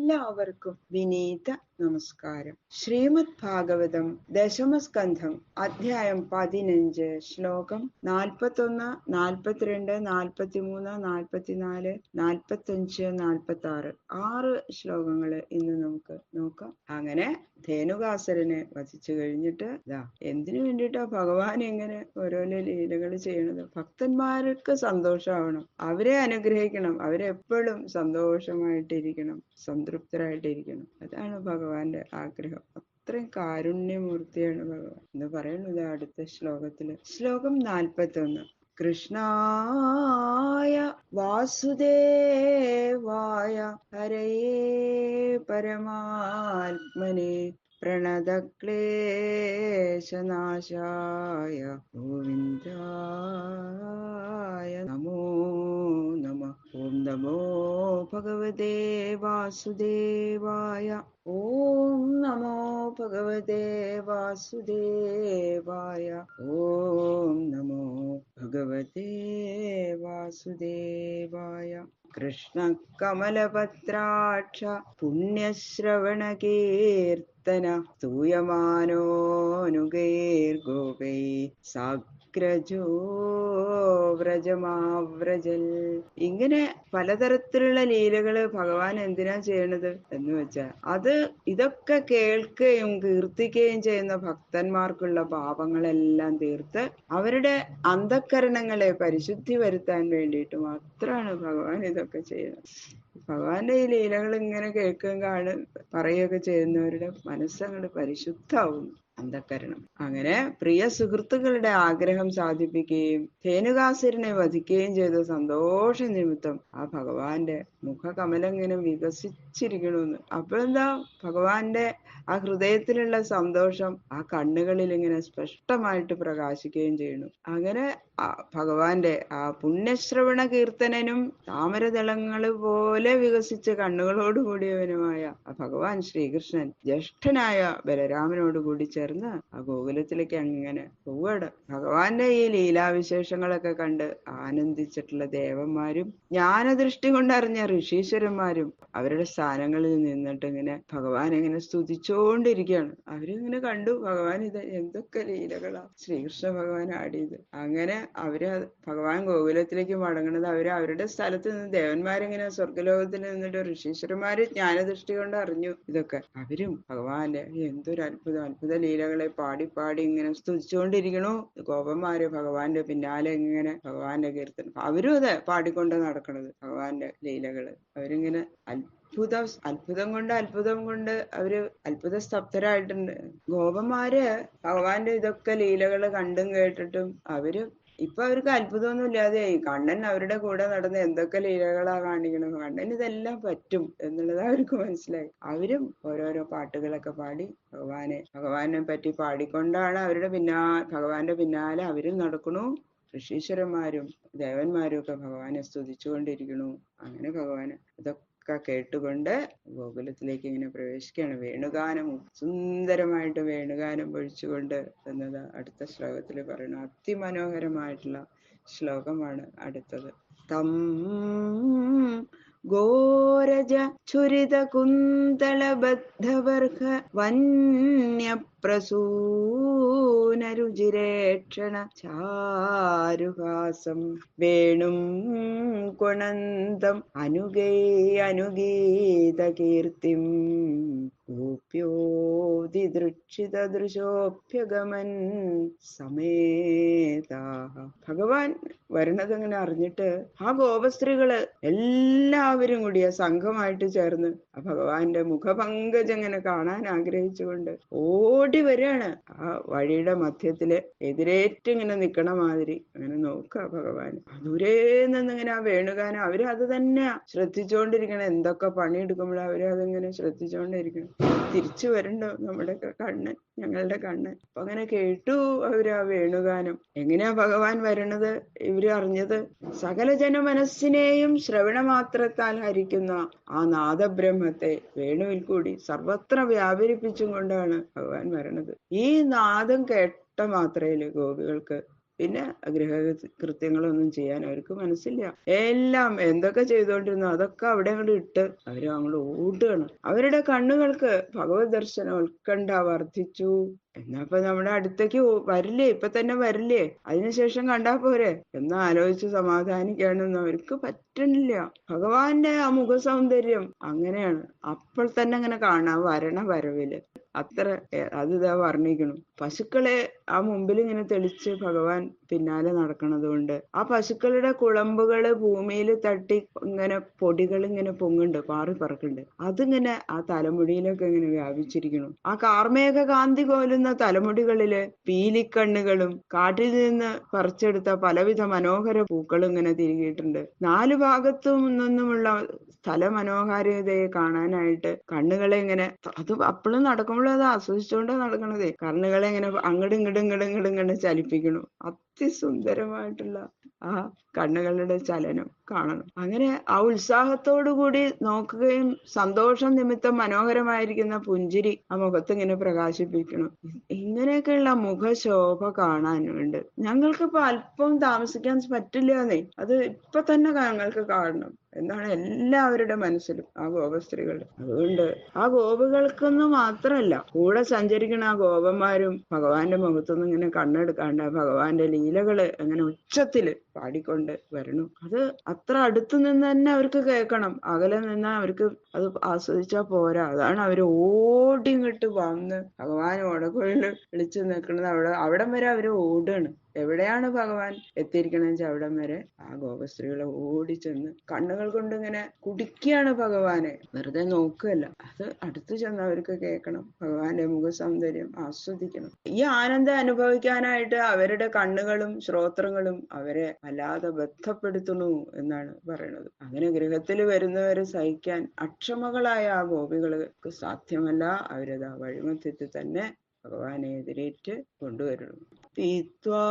എല്ലാവർക്കും വിനീത നമസ്കാരം. ശ്രീമദ് ഭാഗവതം ദശമസ്കന്ധം അധ്യായം 15 ശ്ലോകം 41, 42, 43, 44, 45, 46 6 ശ്ലോകങ്ങള് ഇന്ന് നമുക്ക് നോക്കാം. അങ്ങനെ ധേനുകാസുരനെ വധിച്ചു കഴിഞ്ഞിട്ട് എന്തിനു വേണ്ടിയിട്ടാ ഭഗവാൻ ഇങ്ങനെ ഓരോരോ ലീലകൾ ചെയ്യണത്? ഭക്തന്മാർക്ക് സന്തോഷമാവണം, അവരെ അനുഗ്രഹിക്കണം, അവരെപ്പോഴും സന്തോഷമായിട്ടിരിക്കണം, സംതൃപ്തരായിട്ടിരിക്കണം. അതാണ് ഭഗവാന്റെ ആഗ്രഹം. അത്രയും കാരുണ്യമൂർത്തിയാണ് ഭഗവാൻ എന്ന് പറയുന്നത് അടുത്ത ശ്ലോകത്തില്. ശ്ലോകം 41. കൃഷ്ണായ വാസുദേവായ ഹരയേ പരമാത്മനെ പ്രണതക്ലേശനാശായ ഗോവിന്ദായ നമോ നമഃ. ഓം നമോ ഭഗവതേ വാസുദേവായ. ഓം നമോ ഭഗവതേ വാസുദേവായ. ഓം നമോ ഭഗവതേ വാസുദേവായ. കൃഷ്ണ കമലപത്രാക്ഷ പുണ്യശ്രവണകീർത്തന സ്തൂയമാനോനുഗൈർഗോപൈ സാഗ്രജോ വ്രജമാവ്രജൽ. ഇങ്ങനെ പലതരത്തിലുള്ള ലീലകള് ഭഗവാൻ എന്തിനാ ചെയ്യണത് എന്ന് വെച്ചാൽ ഇതൊക്കെ കേൾക്കുകയും കീർത്തിക്കുകയും ചെയ്യുന്ന ഭക്തന്മാർക്കുള്ള പാപങ്ങളെല്ലാം തീർത്ത് അവരുടെ അന്ധക്കരണങ്ങളെ പരിശുദ്ധി വരുത്താൻ വേണ്ടിയിട്ട് മാത്രമാണ് ഭഗവാൻ ഇതൊക്കെ ചെയ്യുന്നത്. ഭഗവാന്റെ ഈ ലീലകൾ ഇങ്ങനെ കേൾക്കുകയും പറയുകയൊക്കെ ചെയ്യുന്നവരുടെ മനസ്സങ്ങോട്ട് പരിശുദ്ധാവുന്നു, അന്ധക്കരണം. അങ്ങനെ പ്രിയ സുഹൃത്തുക്കളുടെ ആഗ്രഹം സാധിപ്പിക്കുകയും ധേനുകാസുരനെ വധിക്കുകയും ചെയ്ത സന്തോഷ നിമിത്തം ആ ഭഗവാന്റെ മുഖകമലം ഇങ്ങനെ വികസിച്ചിരിക്കണമെന്ന്. അപ്പോഴെന്താ ഭഗവാന്റെ ആ ഹൃദയത്തിലുള്ള സന്തോഷം ആ കണ്ണുകളിൽ ഇങ്ങനെ സ്പഷ്ടമായിട്ട് പ്രകാശിക്കുകയും ചെയ്യുന്നു. അങ്ങനെ ഭഗവാന്റെ ആ പുണ്യശ്രവണ കീർത്തനനും താമരദളങ്ങള് പോലെ വികസിച്ച കണ്ണുകളോടുകൂടിയവനുമായ ആ ഭഗവാൻ ശ്രീകൃഷ്ണൻ ജ്യേഷ്ഠനായ ബലരാമനോടുകൂടി ചേർന്ന് ആ ഗോകുലത്തിലേക്ക് അങ്ങനെ പോവാണ്. ഭഗവാന്റെ ഈ ലീലാവിശേഷങ്ങളൊക്കെ കണ്ട് ആനന്ദിച്ചിട്ടുള്ള ദേവന്മാരും ജ്ഞാനദൃഷ്ടി കൊണ്ടറിഞ്ഞ ഋഷീശ്വരന്മാരും അവരുടെ സ്ഥാനങ്ങളിൽ നിന്നിട്ട് ഇങ്ങനെ ഭഗവാൻ ഇങ്ങനെ സ്തുതിച്ചോണ്ടിരിക്കുകയാണ്. അവരിങ്ങനെ കണ്ടു ഭഗവാൻ ഇത് എന്തൊക്കെ ലീലകളാ ശ്രീകൃഷ്ണ ഭഗവാൻ ആടിയത്. അങ്ങനെ അവര് ഭഗവാൻ ഗോകുലത്തിലേക്ക് മടങ്ങണത് അവരുടെ സ്ഥലത്ത് നിന്ന് ദേവന്മാരിങ്ങനെ സ്വർഗലോകത്തിൽ നിന്നിട്ട് ഋഷീശ്വരന്മാര് ജ്ഞാനദൃഷ്ടി കൊണ്ട് അറിഞ്ഞു ഇതൊക്കെ. അവരും ഭഗവാന്റെ എന്തൊരു അത്ഭുത ലീലകളെ പാടി ഇങ്ങനെ സ്തുതിച്ചുകൊണ്ടിരിക്കണു. ഗോപന്മാര് ഭഗവാന്റെ പിന്നാലെ ഇങ്ങനെ ഭഗവാന്റെ കീർത്തനം അവരും അതെ പാടിക്കൊണ്ട് നടക്കണത് ഭഗവാന്റെ ലീലകള്. അവരിങ്ങനെ അത്ഭുതം കൊണ്ട് അവര് അത്ഭുത സ്തബ്ധരായിട്ടുണ്ട്. ഗോപന്മാര് ഭഗവാന്റെ ഇതൊക്കെ ലീലകള് കണ്ടും കേട്ടിട്ടും ഇപ്പൊ അവർക്ക് അത്ഭുതമൊന്നും ഇല്ലാതെയായി. കണ്ണൻ അവരുടെ കൂടെ നടന്ന് എന്തൊക്കെ ലീലകളാ കാണിക്കണം, കണ്ണൻ ഇതെല്ലാം പറ്റും എന്നുള്ളത് അവർക്ക് മനസ്സിലായി. അവരും ഓരോരോ പാട്ടുകളൊക്കെ പാടി ഭഗവാനെ പറ്റി പാടിക്കൊണ്ടാണ് ഭഗവാന്റെ പിന്നാലെ അവരും നടക്കണു. ഋഷീശ്വരന്മാരും ദേവന്മാരും ഒക്കെ ഭഗവാനെ സ്തുതിച്ചുകൊണ്ടിരിക്കണു. അങ്ങനെ ഭഗവാന് ഇതൊക്കെ കേട്ടുകൊണ്ട് ഗോകുലത്തിലേക്ക് ഇങ്ങനെ പ്രവേശിക്കുകയാണ്. വേണുഗാനം സുന്ദരമായിട്ട് വേണുഗാനം പൊഴിച്ചുകൊണ്ട് എന്നത് അടുത്ത ശ്ലോകത്തിൽ പറയുന്നു. അതിമനോഹരമായിട്ടുള്ള ശ്ലോകമാണ് അടുത്തത്. തം ഗോരജ ചുരിത കുന്തളബദ്ധവർഗ വന്യപ്രസൂനരുചിരേക്ഷണ ചാരുഹാസം വേണും കൊണന്തം അനുഗീതകീർത്തിം കൂപ്യോതിദൃക്ഷിതദൃശോഭ്യഗമൻ സമേതാഹ. ഭഗവാൻ വരണതങ്ങനെ അറിഞ്ഞിട്ട് ആ ഗോപസ്ത്രീകള് എല്ലാവരും കൂടി ആ സംഘമായിട്ട് ചേർന്ന് ആ ഭഗവാന്റെ മുഖപങ്കജം ഇങ്ങനെ കാണാൻ ആഗ്രഹിച്ചുകൊണ്ട് ഓടി വരികയാണ്. ആ വഴിയുടെ മധ്യത്തില് എതിരേറ്റിങ്ങനെ നിക്കണ മാതിരി അങ്ങനെ നോക്കുക ഭഗവാൻ. ദൂരെ നിന്നിങ്ങനെ ആ വേണുഗാനം അത് തന്നെ ശ്രദ്ധിച്ചുകൊണ്ടിരിക്കണം. എന്തൊക്കെ പണിയെടുക്കുമ്പോഴും അതിങ്ങനെ ശ്രദ്ധിച്ചുകൊണ്ടിരിക്കണം. തിരിച്ചു വരണ്ടോ ഞങ്ങളുടെ കണ്ണൻ. അപ്പൊ അങ്ങനെ കേട്ടു അവര് ആ വേണുഗാനം. എങ്ങനെയാ ഭഗവാൻ വരണത് ഇവര് അറിഞ്ഞത്? സകല ജനമനസ്സിനെയും ശ്രവണമാത്രത്താൽ ഹരിക്കുന്ന ആ നാദബ്രഹ്മത്തെ വേണുവിൽ കൂടി സർവത്ര വ്യാപരിപ്പിച്ചും കൊണ്ടാണ് ഭഗവാൻ വരണത്. ഈ നാദം കേട്ട മാത്രയില് ഗോപികൾക്ക് പിന്നെ ഗൃഹകൃത്യങ്ങളൊന്നും ചെയ്യാൻ അവർക്ക് മനസ്സില്ല. എല്ലാം എന്തൊക്കെ ചെയ്തുകൊണ്ടിരുന്നു അതൊക്കെ അവിടെ അങ്ങോട്ട് ഇട്ട് അവര് അങ്ങോട്ട് ഓടുകയാണ്. അവരുടെ കണ്ണുകൾക്ക് ഭഗവത് ദർശനം ഉത്കണ്ഠ വർദ്ധിച്ചു. എന്നാ നമ്മുടെ അടുത്തേക്ക് വരില്ലേ, ഇപ്പൊ തന്നെ വരില്ലേ, അതിനുശേഷം കണ്ടാ പോരെ എന്ന് ആലോചിച്ച് സമാധാനിക്കാനൊന്നും അവർക്ക് പറ്റണില്ല. ഭഗവാന്റെ ആ മുഖ സൗന്ദര്യം അങ്ങനെയാണ്, അപ്പോൾ തന്നെ അങ്ങനെ കാണാം വരണ വരവില്. അത്ര അതിതാ വർണ്ണിക്കണു. പശുക്കളെ ആ മുമ്പിൽ ഇങ്ങനെ തെളിച്ച് ഭഗവാൻ പിന്നാലെ നടക്കണത് കൊണ്ട് ആ പശുക്കളുടെ കുളമ്പുകള് ഭൂമിയിൽ തട്ടി ഇങ്ങനെ പൊടികൾ ഇങ്ങനെ പൊങ്ങുണ്ട്, പാറി പറക്കുന്നുണ്ട്. അതിങ്ങനെ ആ തലമുടിയിലൊക്കെ ഇങ്ങനെ വ്യാപിച്ചിരിക്കുന്നു. ആ കാർമേഘ കാന്തി പോലുന്ന തലമുടികളില് പീലിക്കണ്ണുകളും കാട്ടിൽ നിന്ന് പറിച്ചെടുത്ത പലവിധ മനോഹര പൂക്കളും ഇങ്ങനെ തിരികിയിട്ടുണ്ട്. നാലു ഭാഗത്തും നിന്നുമുള്ള സ്ഥല മനോഹാരിതയെ കാണാനായിട്ട് കണ്ണുകളെ ഇങ്ങനെ, അത് അപ്പോഴും നടക്കുമ്പോഴും അത് ആസ്വദിച്ചുകൊണ്ടാ നടക്കണതേ. കണ്ണുകളെ ഇങ്ങനെ അങ്ങടും ഇങ്ങടും ചലിപ്പിക്കണു. അതിസുന്ദരമായിട്ടുള്ള ആ കണ്ണുകളുടെ ചലനം കാണണം. അങ്ങനെ ആ ഉത്സാഹത്തോടു കൂടി നോക്കുകയും സന്തോഷം നിമിത്തം മനോഹരമായിരിക്കുന്ന പുഞ്ചിരി ആ മുഖത്ത് ഇങ്ങനെ പ്രകാശിപ്പിക്കണം. ഇങ്ങനെയൊക്കെയുള്ള മുഖശോഭ കാണാനുണ്ട്. ഞങ്ങൾക്കിപ്പോ അല്പം താമസിക്കാൻ പറ്റില്ലാന്നേ, അത് ഇപ്പൊ തന്നെ ഞങ്ങൾക്ക് കാണണം എന്നാണ് എല്ലാവരുടെ മനസ്സിലും ആ ഗോപസ്ത്രീകളുടെ. അതുകൊണ്ട് ആ ഗോപികൾക്കൊന്നും മാത്രമല്ല, കൂടെ സഞ്ചരിക്കുന്ന ആ ഗോപന്മാരും ഭഗവാന്റെ മുഖത്തൊന്നും ഇങ്ങനെ കണ്ണെടുക്കാണ്ട് ഭഗവാന്റെ ലീലകള് അങ്ങനെ ഉച്ചത്തില് പാടിക്കൊണ്ട് വരണു. അത് അത്ര അടുത്ത് നിന്ന് തന്നെ അവർക്ക് കേൾക്കണം, അകലെ നിന്ന് അവർക്ക് അത് ആസ്വദിച്ചാ പോരാ. അതാണ് അവര് ഓടി ഇങ്ങോട്ട് വന്ന് ഭഗവാൻ ഓടക്കുഴല് വിളിച്ചു നിൽക്കുന്നത്. അവിടം വരെ അവര് ഓടുകയാണ്. എവിടെയാണ് ഭഗവാൻ എത്തിയിരിക്കണെന്ന് വെച്ചാൽ അവിടം വരെ ആ ഗോപസ്ത്രീകളെ ഓടിച്ചെന്ന് കണ്ണുകൾ കൊണ്ട് ഇങ്ങനെ കുടിക്കുകയാണ് ഭഗവാനെ, വെറുതെ നോക്കുകയല്ല. അത് അടുത്ത് ചെന്ന് അവർക്ക് കേൾക്കണം, ഭഗവാന്റെ മുഖ സൗന്ദര്യം ആസ്വദിക്കണം. ഈ ആനന്ദം അനുഭവിക്കാനായിട്ട് അവരുടെ കണ്ണുകളും ശ്രോത്രങ്ങളും അവരെ അല്ലാതെ ബന്ധപ്പെടുത്തുന്നു എന്നാണ് പറയുന്നത്. അങ്ങനെ ഗൃഹത്തിൽ വരുന്നവരെ സഹിക്കാൻ അക്ഷമകളായ ആ ഗോപികൾക്ക് സാധ്യമല്ല. അവരത് ആ വഴിമധ്യത്തിൽ തന്നെ ഭഗവാനെ എതിരേറ്റ് കൊണ്ടുവരുന്നു. പീത്വാ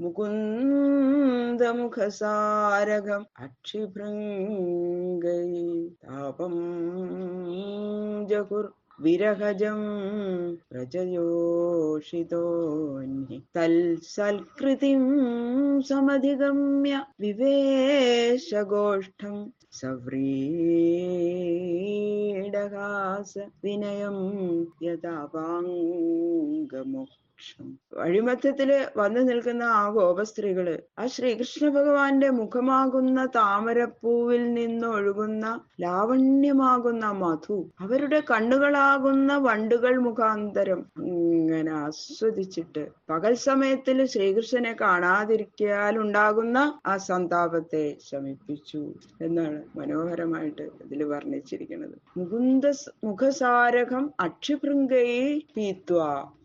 മുകുന്ദമുഖസാരകം അക്ഷിഭൃംഗൈ താപം ജഗുർ വിരഹജം പ്രജയോഷിതോന്നി തൽസൽകൃതിം സമധിഗമ്യ വിവേശഗോഷ്ഠം സവ്രീഡഹാസ വിനയം യഥാപാംഗമുഖം. വഴിമധ്യത്തില് വന്നു നിൽക്കുന്ന ആ ഗോപസ്ത്രീകള് ആ ശ്രീകൃഷ്ണ ഭഗവാന്റെ മുഖമാകുന്ന താമരപ്പൂവിൽ നിന്നൊഴുകുന്ന ലാവണ്യമാകുന്ന മധു അവരുടെ കണ്ണുകളാകുന്ന വണ്ടുകൾ മുഖാന്തരം ഇങ്ങനെ ആസ്വദിച്ചിട്ട് പകൽ സമയത്തിൽ ശ്രീകൃഷ്ണനെ കാണാതിരിക്കാൽ ഉണ്ടാകുന്ന ആ സന്താപത്തെ ശമിപ്പിച്ചു എന്നാണ് മനോഹരമായിട്ട് ഇതിൽ വർണ്ണിച്ചിരിക്കുന്നത്. മുഖസാരകം അക്ഷിഭൃംഗൈ പീത്വ,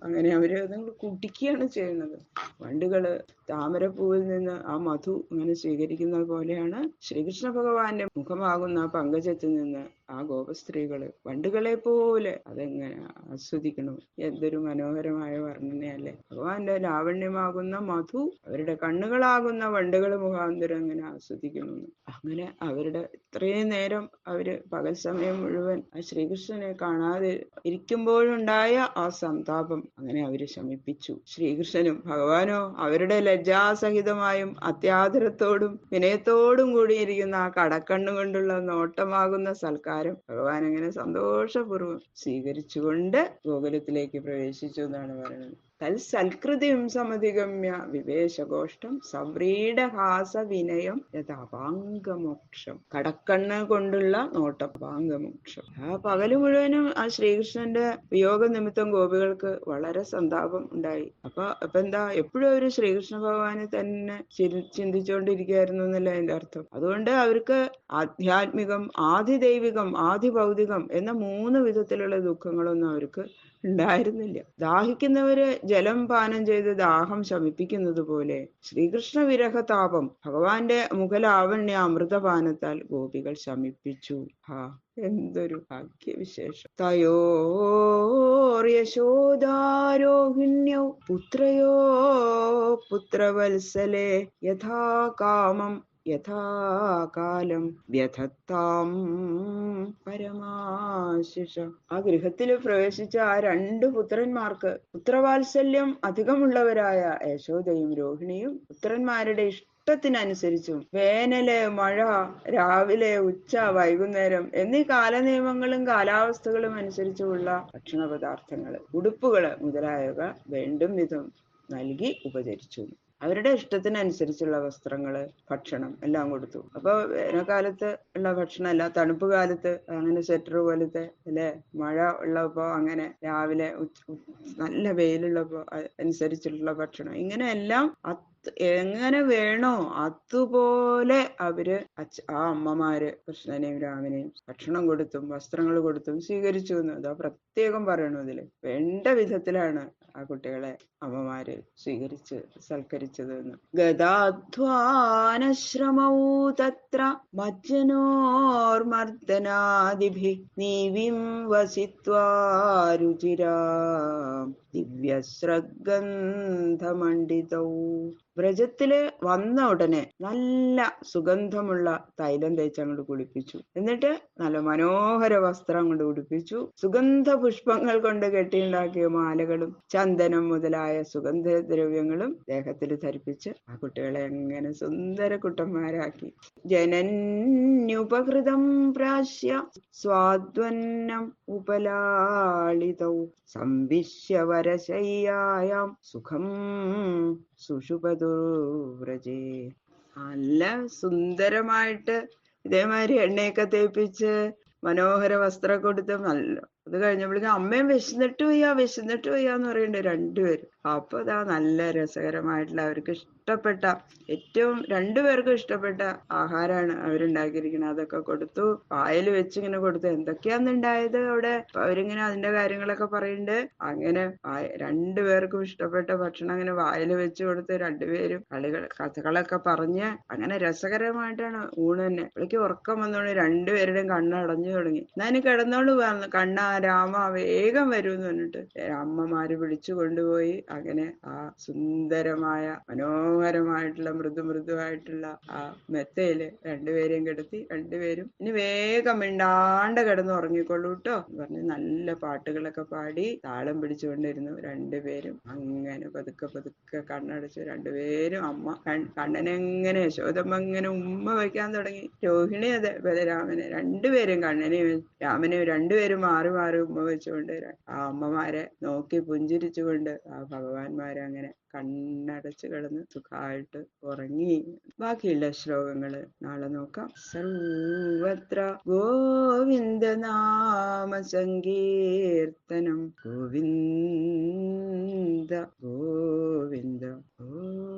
അങ്ങനെ അവര് കുടിക്കുകയാണ് ചെയ്യുന്നത്. വണ്ടുകള് താമരപ്പൂവിൽ നിന്ന് ആ മധു ഇങ്ങനെ സ്വീകരിക്കുന്നത് പോലെയാണ് ശ്രീകൃഷ്ണ ഭഗവാന്റെ മുഖമാകുന്ന പങ്കജത്തിൽ നിന്ന് ആ ഗോപസ്ത്രീകള് വണ്ടുകളെ പോലെ അതെങ്ങനെ ആസ്വദിക്കണം. എന്തൊരു മനോഹരമായ വർണ്ണനയല്ലേ. ഭഗവാന്റെ ലാവണ്യമാകുന്ന മധു അവരുടെ കണ്ണുകളാകുന്ന വണ്ടുകൾ മുഖാന്തരം അങ്ങനെ ആസ്വദിക്കണമെന്ന്. അങ്ങനെ അവരുടെ ഇത്രയും നേരം അവര് പകൽ സമയം മുഴുവൻ ആ ശ്രീകൃഷ്ണനെ കാണാതെ ഇരിക്കുമ്പോഴുണ്ടായ ആ സന്താപം അങ്ങനെ അവര് ശമിപ്പിച്ചു. ശ്രീകൃഷ്ണനും ഭഗവാനോ അവരുടെ ലജ്ജാസഹിതമായും അത്യാദരത്തോടും വിനയത്തോടും കൂടിയിരിക്കുന്ന ആ കടക്കണ്ണുകൊണ്ടുള്ള നോട്ടമാകുന്ന സൽക്കാരം ഭഗവാൻ അങ്ങനെ സന്തോഷപൂർവ്വം സ്വീകരിച്ചുകൊണ്ട് ഗോകുലത്തിലേക്ക് പ്രവേശിച്ചു എന്നാണ് പറയുന്നത്. തൽസൽകൃതിം സമധിഗമ്യ വിവേശഗോഷ്ഠം സവ്രീഡഹാസ വിനയം യഥാപാംഗമോക്ഷം. കടക്കണ്ണ് കൊണ്ടുള്ള നോട്ടം പാംഗമോക്ഷം. ആ പകല് മുഴുവനും ആ ശ്രീകൃഷ്ണന്റെ വിയോഗ നിമിത്തം ഗോപികൾക്ക് വളരെ സന്താപം ഉണ്ടായി. അപ്പൊ എന്താ, എപ്പോഴും അവര് ശ്രീകൃഷ്ണ ഭഗവാനെ തന്നെ ചിന്തിച്ചുകൊണ്ടിരിക്കുകയായിരുന്നു എന്നല്ല അതിന്റെ അർത്ഥം. അതുകൊണ്ട് അവർക്ക് ആധ്യാത്മികം, ആദിദൈവികം, ആദിഭൗതികം എന്ന 3 വിധത്തിലുള്ള ദുഃഖങ്ങളൊന്നും അവർക്ക് ഉണ്ടായിരുന്നില്ല. ദാഹിക്കുന്നവര് ജലം പാനം ചെയ്ത് ദാഹം ശമിപ്പിക്കുന്നത് പോലെ ശ്രീകൃഷ്ണ വിരഹതാപം ഭഗവാന്റെ മുഖലാവണ്യ അമൃതപാനത്താൽ ഗോപികൾ ശമിപ്പിച്ചു. എന്തൊരു ഭാഗ്യവിശേഷം. തയോർയശോദാരോഹിണ്യൗ പുത്രയോ പുത്രവത്സലേ യഥാ കാമം യഥാകാലം വ്യഥത്താം പരമാശിഷ. ആ ഗൃഹത്തിൽ പ്രവേശിച്ച ആ രണ്ടു പുത്രന്മാർക്ക് പുത്രവാത്സല്യം അധികമുള്ളവരായ യശോദയും രോഹിണിയും പുത്രന്മാരുടെ ഇഷ്ടത്തിനനുസരിച്ചും വേനല്, മഴ, രാവിലെ, ഉച്ച, വൈകുന്നേരം എന്നീ കാലനിയമങ്ങളും കാലാവസ്ഥകളും അനുസരിച്ചുള്ള ഭക്ഷണ പദാർത്ഥങ്ങൾ, ഉടുപ്പുകൾ മുതലായവ വേണ്ടും വിധം നൽകി ഉപചരിച്ചു. അവരുടെ ഇഷ്ടത്തിനനുസരിച്ചുള്ള വസ്ത്രങ്ങള്, ഭക്ഷണം എല്ലാം കൊടുത്തു. അപ്പൊ വേനൽക്കാലത്ത് ഉള്ള ഭക്ഷണമല്ല, തണുപ്പ് കാലത്ത് അങ്ങനെ സ്വെറ്റർ പോലത്തെ അല്ലെ, മഴ ഉള്ളപ്പോ അങ്ങനെ രാവിലെ നല്ല വെയിലുള്ളപ്പോ അനുസരിച്ചിട്ടുള്ള ഭക്ഷണം, ഇങ്ങനെ എല്ലാം എങ്ങനെ വേണോ അതുപോലെ അവര് ആ അമ്മമാര് കൃഷ്ണനെയും രാമനെയും ഭക്ഷണം കൊടുത്തും വസ്ത്രങ്ങൾ കൊടുത്തും സ്വീകരിച്ചു എന്ന് അതാ പ്രത്യേകം പറയണു. ഇതില് വേണ്ട വിധത്തിലാണ് ആ കുട്ടികളെ അമ്മമാര് സ്വീകരിച്ച് സൽക്കരിച്ചത് എന്ന്. ഗതാധ്വാനശ്രമൗ തത്ര മജ്ജനോർമർദ്ദനാദിഭി നീവിം വസിത്വാ രുചിരാം ദിവ്യസ്രഗന്ധമണ്ഡിതൗ. വ്രജത്തില് വന്ന ഉടനെ നല്ല സുഗന്ധമുള്ള തൈലം തേച്ച് അങ്ങോട്ട് കുളിപ്പിച്ചു. എന്നിട്ട് നല്ല മനോഹര വസ്ത്രം കൊണ്ട് ഉടുപ്പിച്ചു. സുഗന്ധ പുഷ്പങ്ങൾ കൊണ്ട് കെട്ടിയുണ്ടാക്കിയ മാലകളും ചന്ദനം മുതലായ സുഗന്ധദ്രവ്യങ്ങളും ദേഹത്തിൽ ധരിപ്പിച്ച് ആ കുട്ടികളെ എങ്ങനെ സുന്ദര കുട്ടന്മാരാക്കി. ജനന്യുപകൃതം പ്രാശ്യ സ്വാദ്വന്നം ഉപലാളിതൗ സംവിശ്യ വരശയ്യായാം സുഖം സുഷുപദുവ്രജേ. നല്ല സുന്ദരമായിട്ട് ഇതേമാതിരി എണ്ണയൊക്കെ തേപ്പിച്ച് മനോഹര വസ്ത്രം കൊടുത്ത് നല്ല, അത് കഴിഞ്ഞപ്പോഴേക്കും അമ്മയും വിശന്നിട്ട് വയ്യാന്ന് പറയുന്നുണ്ട് രണ്ടുപേരും. അപ്പൊ ഇതാ നല്ല രസകരമായിട്ടുള്ള അവർക്ക് ഇഷ്ടപ്പെട്ട, ഏറ്റവും രണ്ടുപേർക്കും ഇഷ്ടപ്പെട്ട ആഹാരമാണ് അവരുണ്ടാക്കിയിരിക്കുന്നത്. അതൊക്കെ കൊടുത്തു, വായിൽ വെച്ച് ഇങ്ങനെ കൊടുത്തു. എന്തൊക്കെയാന്നുണ്ടായത് അവിടെ അവരിങ്ങനെ അതിന്റെ കാര്യങ്ങളൊക്കെ പറയുന്നുണ്ട്. അങ്ങനെ രണ്ടുപേർക്കും ഇഷ്ടപ്പെട്ട ഭക്ഷണം അങ്ങനെ വായിൽ വെച്ച് കൊടുത്ത് രണ്ടുപേരും കഥകളൊക്കെ പറഞ്ഞ് അങ്ങനെ രസകരമായിട്ടാണ് ഊണ് തന്നെ. അപ്പോഴേക്ക് ഉറക്കം വന്നോണ്ട് രണ്ടുപേരുടെയും കണ്ണടഞ്ഞു തുടങ്ങി. എന്നാ കിടന്നോളൂ കണ്ണ രാമ വേഗം വരൂന്ന് പറഞ്ഞിട്ട് അമ്മമാര് വിളിച്ചു കൊണ്ടുപോയി. അങ്ങനെ ആ സുന്ദരമായ മനോഹരമായിട്ടുള്ള മൃദുവായിട്ടുള്ള ആ മെത്തയില് രണ്ടുപേരെയും കിടത്തി. രണ്ടുപേരും ഇനി വേഗം മിണ്ടാണ്ട് കിടന്ന് ഉറങ്ങിക്കൊള്ളൂ കേട്ടോ പറഞ്ഞ് നല്ല പാട്ടുകളൊക്കെ പാടി താളം പിടിച്ചുകൊണ്ടിരുന്നു. രണ്ടുപേരും അങ്ങനെ പതുക്കെ കണ്ണടച്ച് രണ്ടുപേരും അമ്മ കണ്ണനെങ്ങനെ യശോദമ്മ ഇങ്ങനെ ഉമ്മ വയ്ക്കാൻ തുടങ്ങി. രോഹിണി അതെ ബലരാമനെ രണ്ടുപേരും കണ്ണനെയും രാമനെയും രണ്ടുപേരും മാറി ഉമ്മ വെച്ചുകൊണ്ട് ആ അമ്മമാരെ നോക്കി പുഞ്ചിരിച്ചുകൊണ്ട് ആ ഭഗവാന്മാരെ അങ്ങനെ കണ്ണടച്ച് കിടന്ന് സുഖമായിട്ട് ഉറങ്ങി. ബാക്കിയുള്ള ശ്ലോകങ്ങള് നാളെ നോക്കാം. സർവത്ര ഗോവിന്ദ നാമ സങ്കീർത്തനം ഗോവിന്ദ ഗോവിന്ദ ഗോവിന്ദ.